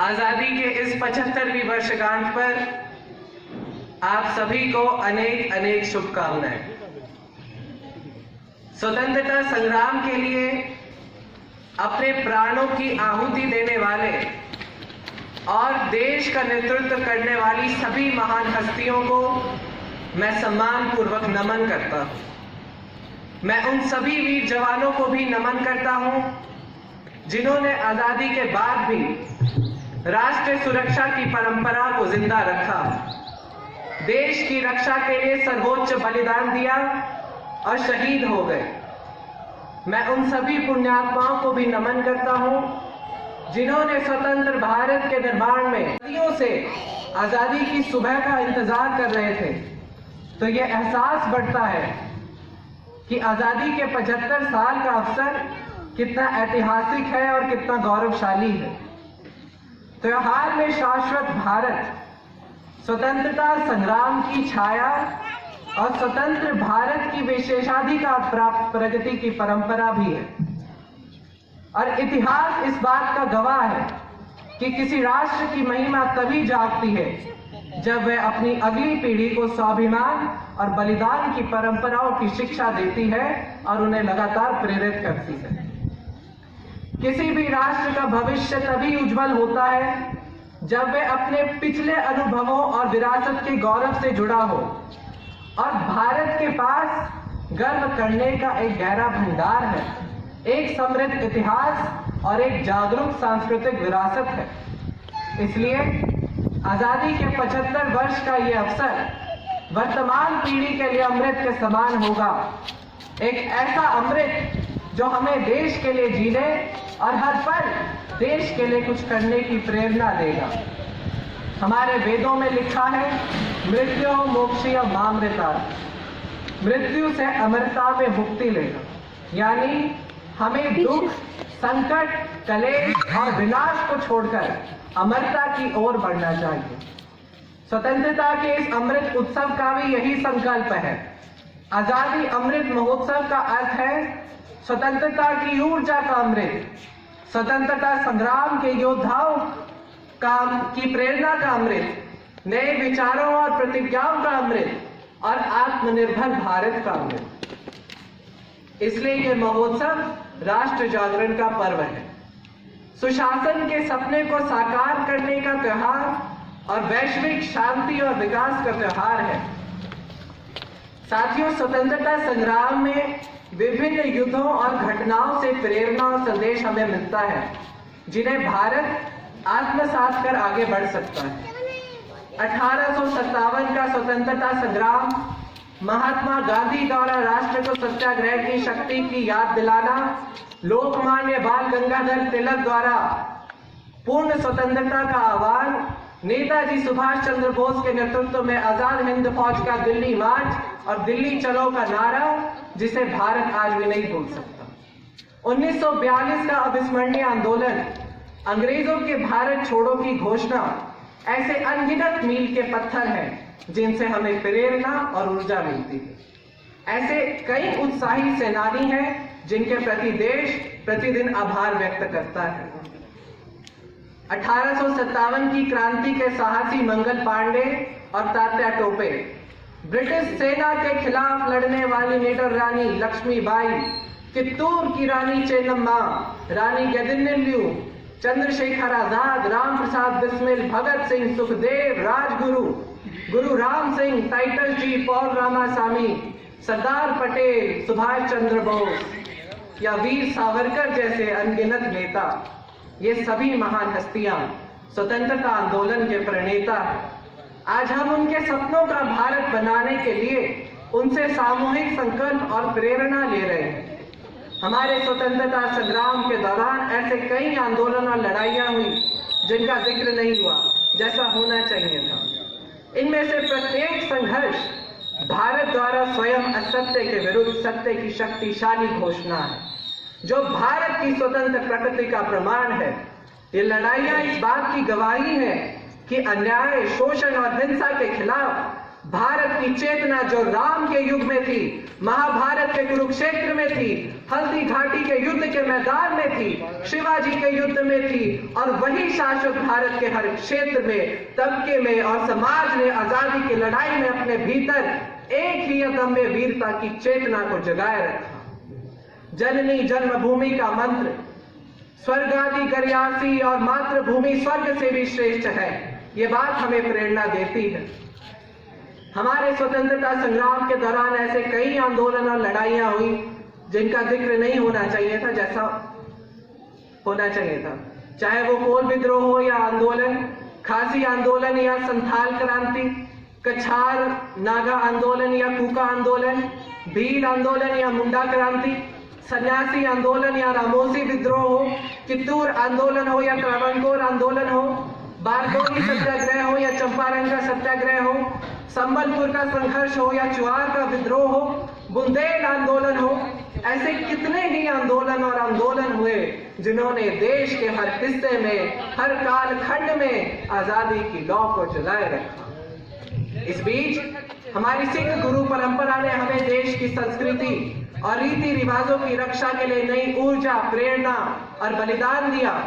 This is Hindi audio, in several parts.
आजादी के इस 75वीं वर्षगांठ पर आप सभी को अनेक अनेक शुभकामनाएं। स्वतंत्रता संग्राम के लिए अपने प्राणों की आहुति देने वाले और देश का नेतृत्व करने वाली सभी महान हस्तियों को मैं सम्मानपूर्वक नमन करता हूं। मैं उन सभी वीर जवानों को भी नमन करता हूं जिन्होंने आजादी के बाद भी राष्ट्रीय सुरक्षा की परंपरा को जिंदा रखा, देश की रक्षा के लिए सर्वोच्च बलिदान दिया और शहीद हो गए। मैं उन सभी पुण्यात्माओं को भी नमन करता हूं जिन्होंने स्वतंत्र भारत के निर्माण में सदियों से आजादी की सुबह का इंतजार कर रहे थे। तो यह एहसास बढ़ता है कि आजादी के 75 साल का अवसर कितना ऐतिहासिक है और कितना गौरवशाली है। त्योहार में शाश्वत भारत, स्वतंत्रता संग्राम की छाया और स्वतंत्र भारत की विशेषाधिकार प्राप्त प्रगति की परंपरा भी है। और इतिहास इस बात का गवाह है कि किसी राष्ट्र की महिमा तभी जागती है जब वह अपनी अगली पीढ़ी को स्वाभिमान और बलिदान की परंपराओं की शिक्षा देती है और उन्हें लगातार प्रेरित करती है। किसी भी राष्ट्र का भविष्य तभी उज्जवल होता है जब वह अपने पिछले अनुभवों और विरासत के गौरव से जुड़ा हो। और भारत के पास गर्व करने का एक गहरा भंडार है, एक समृद्ध इतिहास और एक जागरूक सांस्कृतिक विरासत है। इसलिए आजादी के 75 वर्ष का यह अवसर वर्तमान पीढ़ी के लिए अमृत के समान होगा। एक ऐसा अमृत जो हमें देश के लिए जीने और हर पल देश के लिए कुछ करने की प्रेरणा देगा। हमारे वेदों में लिखा है, मृत्यु मोक्षीय मामृता, मृत्यु से अमरता में मुक्ति लेना। यानी हमें दुख, संकट, कलेश और विनाश को छोड़कर अमरता की ओर बढ़ना चाहिए। स्वतंत्रता के इस अमृत उत्सव का भी यही संकल्प है। आजादी अमृत महोत्सव का अर्थ है स्वतंत्रता की ऊर्जा का अमृत, स्वतंत्रता संग्राम के योद्धाओं की प्रेरणा का अमृत, नए विचारों और प्रतिज्ञाओं का अमृत और आत्मनिर्भर भारत का अमृत। इसलिए यह महोत्सव राष्ट्र जागरण का पर्व है, सुशासन के सपने को साकार करने का त्योहार और वैश्विक शांति और विकास का त्योहार है। साथियों, स्वतंत्रता संग्राम में विभिन्न युद्धों और घटनाओं से प्रेरणा और संदेश हमें मिलता है जिन्हें भारत आत्मसात कर आगे बढ़ सकता है। 1857 का स्वतंत्रता संग्राम महात्मा गांधी द्वारा राष्ट्र को सत्याग्रह की शक्ति की याद दिलाना, लोकमान्य बाल गंगाधर तिलक द्वारा पूर्ण स्वतंत्रता का आह्वान, नेताजी सुभाष चंद्र बोस के नेतृत्व में आजाद हिंद फौज का दिल्ली मार्च और दिल्ली चलो का नारा जिसे भारत आज भी नहीं भूल सकता। 1942 का अविस्मरणीय आंदोलन, अंग्रेजों के भारत छोड़ो की घोषणा, ऐसे अनगिनत मील के पत्थर हैं जिनसे हमें प्रेरणा और ऊर्जा मिलती है। ऐसे कई उत्साही सेनानी हैं जिनके प्रति देश प्रतिदिन आभार व्यक्त करता है। 1857 की क्रांति के साहसी मंगल पांडे और तात्या टोपे, ब्रिटिश सेना के खिलाफ लड़ने वाली मेजर रानी लक्ष्मीबाई, चित्तूर की रानी चेन्नम्मा, रानी गदिन्यल्लू, चंद्रशेखर आजाद, राम प्रसाद बिस्मिल, भगत सिंह, सुखदेव, राजगुरु, गुरु राम सिंह, टाइटल जी, पॉल रामासामी, सरदार पटेल, सुभाष चंद्र बोस या वीर सावरकर जैसे अनगिनत नेता, ये सभी महान हस्तियां स्वतंत्रता आंदोलन के प्रणेता हैं। आज हम उनके सपनों का भारत बनाने के लिए उनसे सामूहिक संकल्प और प्रेरणा ले रहे हैं। हमारे स्वतंत्रता संग्राम के दौरान ऐसे कई आंदोलन और लड़ाइयां हुई जिनका जिक्र नहीं हुआ, जैसा होना चाहिए था। इनमें से प्रत्येक संघर्ष भारत द्वारा स्वयं असत्य के विरुद्ध सत्य की शक्तिशाली घोषणा है, जो भारत की स्वतंत्र प्रकृति का प्रमाण है। ये लड़ाइयां इस बात की गवाही है कि अन्याय, शोषण और हिंसा के खिलाफ भारत की चेतना जो राम के युग में थी, महाभारत के कुरुक्षेत्र में थी, हल्दी घाटी के युद्ध के मैदान में थी, शिवाजी के युद्ध में थी, और वही शाश्वत भारत के हर क्षेत्र में, तबके में और समाज ने आजादी की लड़ाई में अपने भीतर एक ही अदम्य वीरता की चेतना को जगाए रखा। जननी जन्मभूमि का मंत्र स्वर्गादि गर्यासी और मातृभूमि स्वर्ग से भी श्रेष्ठ है, ये बात हमें प्रेरणा देती है। हमारे स्वतंत्रता संग्राम के दौरान ऐसे कई आंदोलन और लड़ाइयां हुई जिनका जिक्र नहीं होना चाहिए था, जैसा होना चाहिए था। चाहे वो कोल विद्रोह हो या आंदोलन, खासी आंदोलन या संथाल क्रांति, कछार नागा आंदोलन या कूका आंदोलन, भील आंदोलन या मुंडा क्रांति, सन्यासी आंदोलन या रामोसी विद्रोह हो, चित्तूर आंदोलन हो या त्रावणकोर आंदोलन हो, बारडोली सत्याग्रह हो या चंपारण का सत्याग्रह हो, संबलपुर का संघर्ष हो या चुआर का विद्रोह हो, बुंदेल आंदोलन हो, ऐसे कितने ही आंदोलन हुए जिन्होंने देश के हर हिस्से में, हर कालखंड में आजादी की लौ को जलाए रखा। इस बीच हमारी सिख गुरु परंपरा ने हमें देश की संस्कृति और रीति रिवाजों की रक्षा के लिए नई ऊर्जा, प्रेरणा और बलिदान दिया।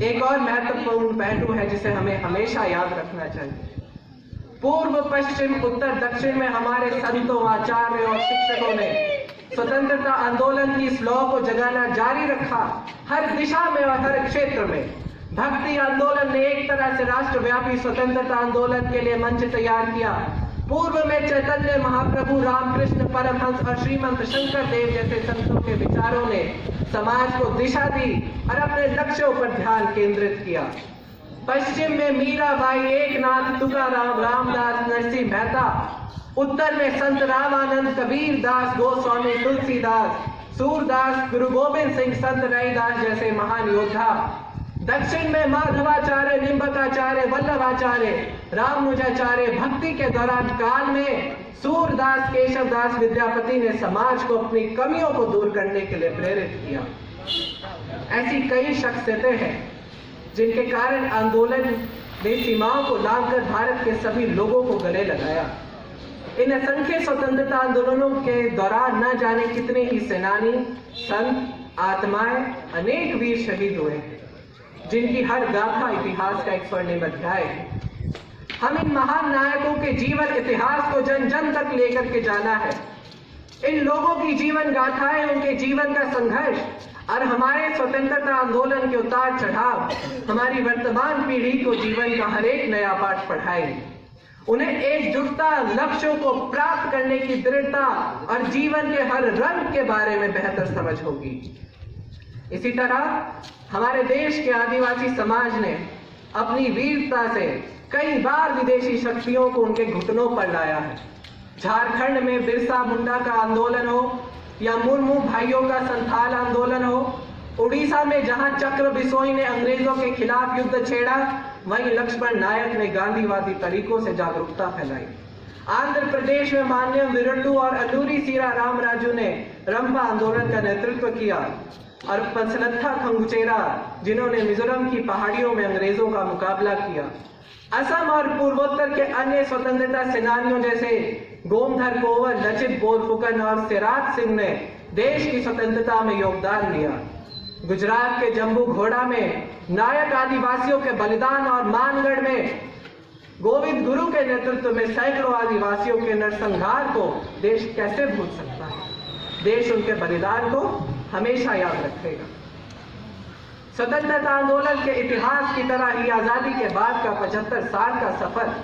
एक और महत्वपूर्ण पहलू है जिसे हमें हमेशा याद रखना चाहिए। पूर्व, पश्चिम, उत्तर, दक्षिण में हमारे संतों, आचार्यों और शिक्षकों ने स्वतंत्रता आंदोलन की इस लौ को जगाना जारी रखा। हर दिशा में और हर क्षेत्र में भक्ति आंदोलन ने एक तरह से राष्ट्रव्यापी स्वतंत्रता आंदोलन के लिए मंच तैयार किया। पूर्व में चैतन्य महाप्रभु, रामकृष्ण परमहंस और श्रीमंत शंकर देव जैसे संतों के विचारों ने समाज को दिशा दी और अपने लक्ष्यों पर ध्यान केंद्रित किया। पश्चिम में मीराबाई, एकनाथ, तुकाराम, रामदास, नरसिंह मेहता, उत्तर में संत रामानंद, कबीर दास, गोस्वामी तुलसीदास, सूरदास, गुरु गोविंद सिंह, संत रैदास जैसे महान योद्धा, दक्षिण में माधवाचार्य, निम्बकाचार्य, वल्लभाचार्य, रामानुजाचार्य, भक्ति के दौरान काल में सूरदास, केशवदास, विद्यापति ने समाज को अपनी कमियों को दूर करने के लिए प्रेरित किया। ऐसी कई शख्सियतें हैं जिनके कारण आंदोलन ने सीमाओं को लांघकर भारत के सभी लोगों को गले लगाया। इन असंख्य स्वतंत्रता आंदोलनों के दौरान न जाने कितने ही सेनानी, संत, आत्माएं, अनेक वीर शहीद हुए, जिनकी हर गाथा इतिहास का एक स्वर्णिम अध्याय है। हम इन महान नायकों के जीवन इतिहास को जन जन तक लेकर के जाना है। इन लोगों की जीवन गाथाएं, उनके जीवन का संघर्ष और हमारे स्वतंत्रता आंदोलन के उतार चढ़ाव हमारी वर्तमान पीढ़ी को जीवन का हर एक नया पाठ पढ़ाएंगे। उन्हें एकजुटता, लक्ष्यों को प्राप्त करने की दृढ़ता और जीवन के हर रंग के बारे में बेहतर समझ होगी। इसी तरह हमारे देश के आदिवासी समाज ने अपनी वीरता से कई बार विदेशी शक्तियों को उनके घुटनों पर लाया है। झारखंड में बिरसा मुंडा का आंदोलन हो या मुर्मू भाइयों का संथाल आंदोलन हो, उड़ीसा में जहां चक्र बिसोई ने अंग्रेजों के खिलाफ युद्ध छेड़ा, वहीं लक्ष्मण नायक ने गांधीवादी तरीकों से जागरूकता फैलाई। आंध्र प्रदेश में मान्यम विरट्टू और अल्लूरी सीरा रामराजू ने रंपा आंदोलन का नेतृत्व किया, और पसलत्था खंगुचेरा जिन्होंने मिजोरम की पहाड़ियों में अंग्रेजों का मुकाबला किया। असम और पूर्वोत्तर के अन्य स्वतंत्रता सेनानियों जैसे गोमधर कोवर, लचित बोरफुकन और सिराज सिंह ने देश की स्वतंत्रता में योगदान दिया। गुजरात के जम्बू घोड़ा में नायक आदिवासियों के बलिदान और मानगढ़ में गोविंद गुरु के नेतृत्व में सैकड़ों आदिवासियों के नरसंहार को देश कैसे भूल सकता है। देश उनके बलिदान को हमेशा याद रखेगा। स्वतंत्रता आंदोलन के इतिहास की तरह ही आजादी के बाद का 75 साल का सफर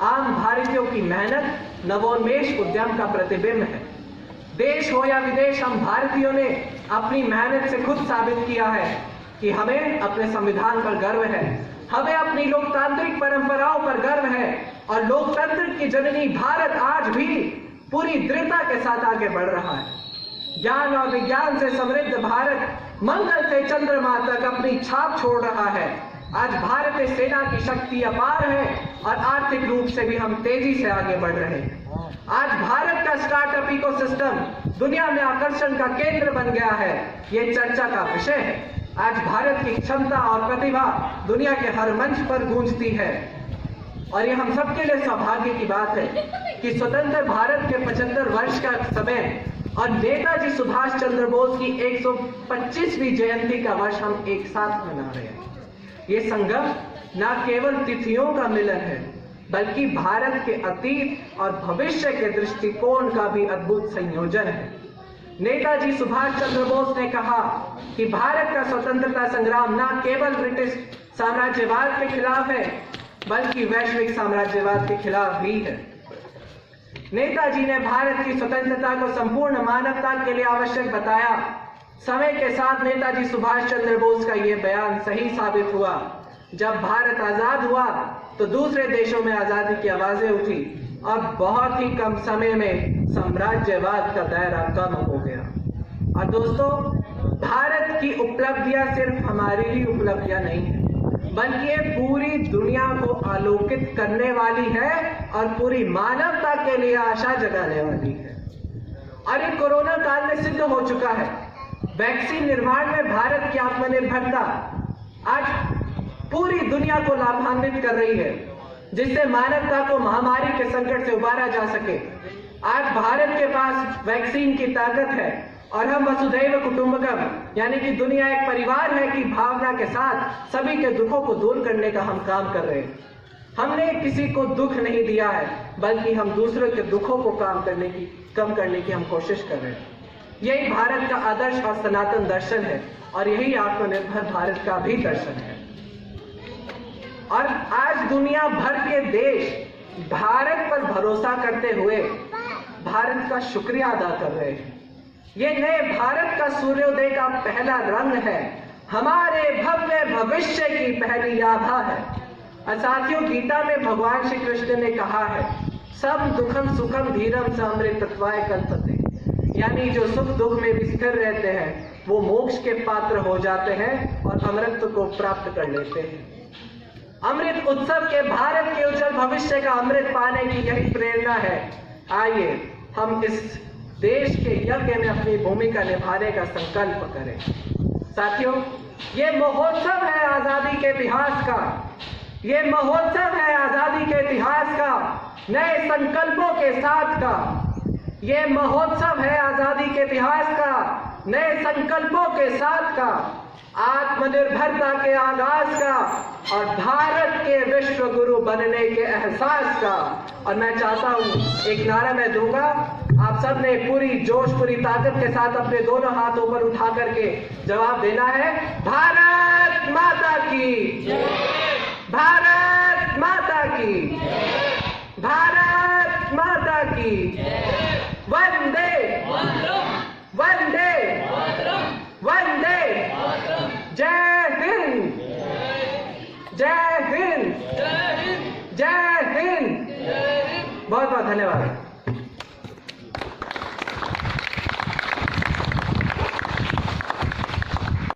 आम भारतीयों की मेहनत, नवोन्मेष, उद्यम का प्रतिबिंब है। देश हो या विदेश, हम भारतीयों ने अपनी मेहनत से खुद साबित किया है कि हमें अपने संविधान पर गर्व है, हमें अपनी लोकतांत्रिक परंपराओं पर गर्व है, और लोकतंत्र की जननी भारत आज भी पूरी दृढ़ता के साथ आगे बढ़ रहा है। ज्ञान और विज्ञान से समृद्ध भारत मंगल से चंद्रमा तक अपनी छाप छोड़ रहा है। आज भारतीय सेना की शक्ति अपार है और आर्थिक रूप से भी हम तेजी से आगे बढ़ रहे हैं। आज भारत का स्टार्टअप इकोसिस्टम दुनिया में आकर्षण का केंद्र बन गया है, ये चर्चा का विषय है। आज भारत की क्षमता और प्रतिभा दुनिया के हर मंच पर गूंजती है। और ये हम सबके लिए सौभाग्य की बात है कि स्वतंत्र भारत के 75 वर्ष का समय और नेताजी सुभाष चंद्र बोस की 125वीं जयंती का वर्ष हम एक साथ मना रहे हैं। ये संगम न केवल तिथियों का मिलन है, बल्कि भारत के अतीत और भविष्य के दृष्टिकोण का भी अद्भुत संयोजन है। नेताजी सुभाष चंद्र बोस ने कहा कि भारत का स्वतंत्रता संग्राम न केवल ब्रिटिश साम्राज्यवाद के खिलाफ है, बल्कि वैश्विक साम्राज्यवाद के खिलाफ भी है। नेताजी ने भारत की स्वतंत्रता को संपूर्ण मानवता के लिए आवश्यक बताया। समय के साथ नेताजी सुभाष चंद्र बोस का यह बयान सही साबित हुआ। जब भारत आजाद हुआ तो दूसरे देशों में आजादी की आवाजें उठी और बहुत ही कम समय में साम्राज्यवाद का दायरा कम हो गया। और दोस्तों, भारत की उपलब्धियां सिर्फ हमारी ही उपलब्धियां नहीं है, बल्कि ये पूरी दुनिया को आलोकित करने वाली है और पूरी मानवता के लिए आशा जगाने वाली है। और ये कोरोना काल में सिद्ध हो चुका है। वैक्सीन निर्माण में भारत की आत्मनिर्भरता आज पूरी दुनिया को लाभान्वित कर रही है, जिससे मानवता को महामारी के संकट से उबारा जा सके। आज भारत के पास वैक्सीन की ताकत है और हम वसुधैव कुटुंबकम यानी कि दुनिया एक परिवार है की भावना के साथ सभी के दुखों को दूर करने का हम काम कर रहे हैं। हमने किसी को दुख नहीं दिया है, बल्कि हम दूसरों के दुखों को कम करने की हम कोशिश कर रहे हैं। यही भारत का आदर्श और सनातन दर्शन है और यही आत्मनिर्भर भारत का भी दर्शन है। और आज दुनिया भर के देश भारत पर भरोसा करते हुए भारत का शुक्रिया अदा कर रहे हैं। ये नए भारत का सूर्योदय का पहला रंग है, हमारे भव्य भविष्य की पहली आभा है। और साथियों, गीता में भगवान श्री कृष्ण ने कहा है, सब दुखम सुखम धीरम स अमृतत्वाय कल्पते, यानी जो सुख दुख में भी स्थिर रहते हैं वो मोक्ष के पात्र हो जाते हैं और अमृत को प्राप्त कर लेते हैं। अमृत उत्सव के भारत के उज्जवल भविष्य का अमृत पाने की यही प्रेरणा है। आइए हम इस देश के यज्ञ में अपनी भूमिका निभाने का संकल्प करें। साथियों, ये महोत्सव है आजादी के इतिहास का, ये महोत्सव है आजादी के इतिहास का, नए संकल्पों के साथ का। ये महोत्सव है आजादी के इतिहास का, नए संकल्पों के साथ का, आत्मनिर्भरता के आगाज का और भारत के विश्व गुरु बनने के एहसास का। और मैं चाहता हूं एक नारा मैं दूंगा, आप सब ने पूरी जोश पूरी ताकत के साथ अपने दोनों हाथ ऊपर उठा करके जवाब देना है, भारत माता की, भारत माता की, भारत माता की, वंदे वंदे वंदे, जय हिंद, जय हिंद, जय हिंद। बहुत बहुत धन्यवाद।